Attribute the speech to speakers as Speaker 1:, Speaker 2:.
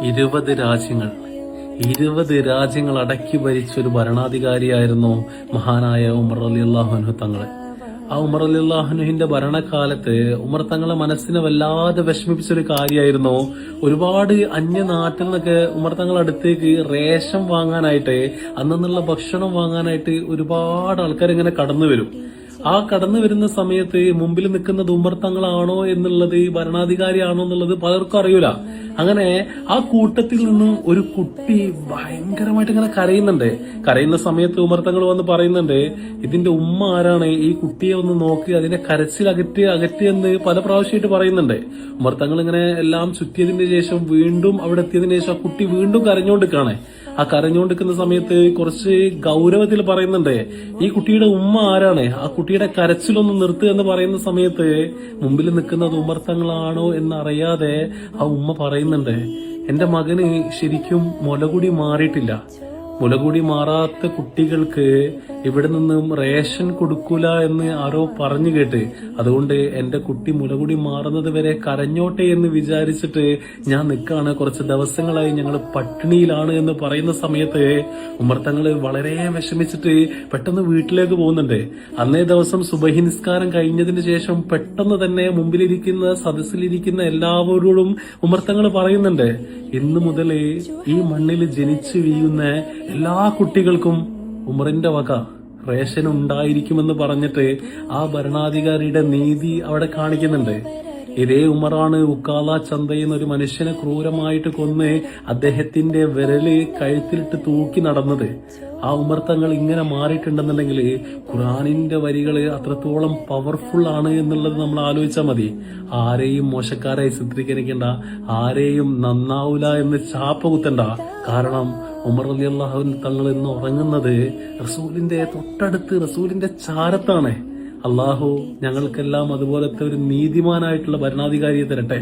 Speaker 1: 20 രാജ്യങ്ങൾ 20 രാജ്യങ്ങൾ അടക്കി ഭരിച്ചൊരു ഭരണാധികാരിയായിരുന്നു മഹാനായ ഉമർ റളിയല്ലാഹു അൻഹു തങ്ങള്. ആ ഉമർ റളിയല്ലാഹു അൻഹുവിന്റെ ഭരണകാലത്ത് ഉമർ തങ്ങളെ മനസ്സിനെ വല്ലാതെ വിഷമിപ്പിച്ചൊരു കാര്യമായിരുന്നു. ഒരുപാട് അന്യനാട്ടിൽ നിന്നൊക്കെ ഉമർ തങ്ങളുടെ അടുത്തേക്ക് റേഷൻ വാങ്ങാനായിട്ട്, അന്നുള്ള ഭക്ഷണം വാങ്ങാനായിട്ട് ഒരുപാട് ആൾക്കാർ ഇങ്ങനെ കടന്നു വരും. ആ കടന്നു വരുന്ന സമയത്ത് മുമ്പിൽ നിൽക്കുന്നത് ഉമർ തങ്ങളാണോ എന്നുള്ളത്, ഭരണാധികാരിയാണോ എന്നുള്ളത് പലർക്കും അറിയൂല. അങ്ങനെ ആ കൂട്ടത്തിൽ നിന്ന് ഒരു കുട്ടി ഭയങ്കരമായിട്ട് ഇങ്ങനെ കരയുന്നുണ്ട്. കരയുന്ന സമയത്ത് ഉമർ തങ്ങൾ വന്ന് പറയുന്നുണ്ട്, ഇതിന്റെ ഉമ്മ ആരാണ്, ഈ കുട്ടിയെ ഒന്ന് നോക്കി അതിന്റെ കരച്ചിൽ അകറ്റി എന്ന് പല പ്രാവശ്യമായിട്ട് പറയുന്നുണ്ട്. ഉമർ തങ്ങൾ ഇങ്ങനെ എല്ലാം ചുറ്റിയതിന് ശേഷം വീണ്ടും അവിടെ എത്തിയതിനു ശേഷം ആ കുട്ടി വീണ്ടും കരഞ്ഞോണ്ടിരിക്കാണ്. ആ കരഞ്ഞോണ്ടിരിക്കുന്ന സമയത്ത് കുറച്ച് ഗൗരവത്തിൽ പറയുന്നുണ്ട്, ഈ കുട്ടിയുടെ ഉമ്മ ആരാണ്, ആ കുട്ടിയുടെ കരച്ചിലൊന്ന് നിർത്തുക എന്ന് പറയുന്ന സമയത്ത് മുമ്പിൽ നിൽക്കുന്നത് ഉമർ തങ്ങളാണോ എന്നറിയാതെ ആ ഉമ്മ പറയുന്നുണ്ട്, എന്റെ മകന് ശരിക്കും മുലകുടി മാറിയിട്ടില്ല. മുലകുടി മാറാത്ത കുട്ടികൾക്ക് ഇവിടെ നിന്നും റേഷൻ കൊടുക്കൂല എന്ന് ആരോ പറഞ്ഞു കേട്ട്, അതുകൊണ്ട് എന്റെ കുട്ടി മുലകുടി മാറുന്നത് വരെ കരഞ്ഞോട്ടെ എന്ന് വിചാരിച്ചിട്ട് ഞാൻ നിൽക്കാണ്. കുറച്ച് ദിവസങ്ങളായി ഞങ്ങൾ പട്ടിണിയിലാണ് എന്ന് പറയുന്ന സമയത്ത് ഉമർ തങ്ങള് വളരെ വിഷമിച്ചിട്ട് പെട്ടെന്ന് വീട്ടിലേക്ക് പോകുന്നുണ്ട്. അന്നേ ദിവസം സുബഹി നിസ്കാരം കഴിഞ്ഞതിന് ശേഷം പെട്ടെന്ന് തന്നെ മുമ്പിലിരിക്കുന്ന സദസ്സിലിരിക്കുന്ന എല്ലാവരോടും ഉമർ തങ്ങൾ പറയുന്നുണ്ട്, ഇന്നു മുതൽ ഈ മണ്ണിൽ ജനിച്ചു വീഴുന്ന എല്ലാ കുട്ടികൾക്കും ഉമറിന്റെ വക റേഷൻ ഉണ്ടായിരിക്കുമെന്ന് പറഞ്ഞിട്ട് ആ ഭരണാധികാരിയുടെ നീതി അവിടെ കാണിക്കുന്നുണ്ട്. ഇതേ ഉമറാണ് ഉക്കാല ചന്തയെന്ന ഒരു മനുഷ്യനെ ക്രൂരമായിട്ട് കൊന്ന് അദ്ദേഹത്തിന്റെ വിരല് കഴുത്തിലിട്ട് തൂക്കി നടന്നത്. ആ ഉമർ തങ്ങൾ ഇങ്ങനെ മാറിയിട്ടുണ്ടെന്നുണ്ടെങ്കിൽ ഖുർആനിന്റെ വരികള് അത്രത്തോളം പവർഫുൾ ആണ് എന്നുള്ളത് നമ്മൾ ആലോചിച്ചാൽ മതി. ആരെയും മോശക്കാരായി ചിത്രീകരിക്കേണ്ട, ആരെയും നന്നാവൂല എന്ന് ചാപ്പ കുത്തണ്ട. കാരണം ഉമർ റളിയല്ലാഹു അൻഹു തങ്ങൾ ഇന്ന് ഉറങ്ങുന്നത് റസൂലിന്റെ തൊട്ടടുത്ത്, റസൂലിന്റെ ചാരത്താണ്. അള്ളാഹു ഞങ്ങൾക്കെല്ലാം അതുപോലത്തെ ഒരു നീതിമാനായിട്ടുള്ള ഭരണാധികാരിയെ തരട്ടെ.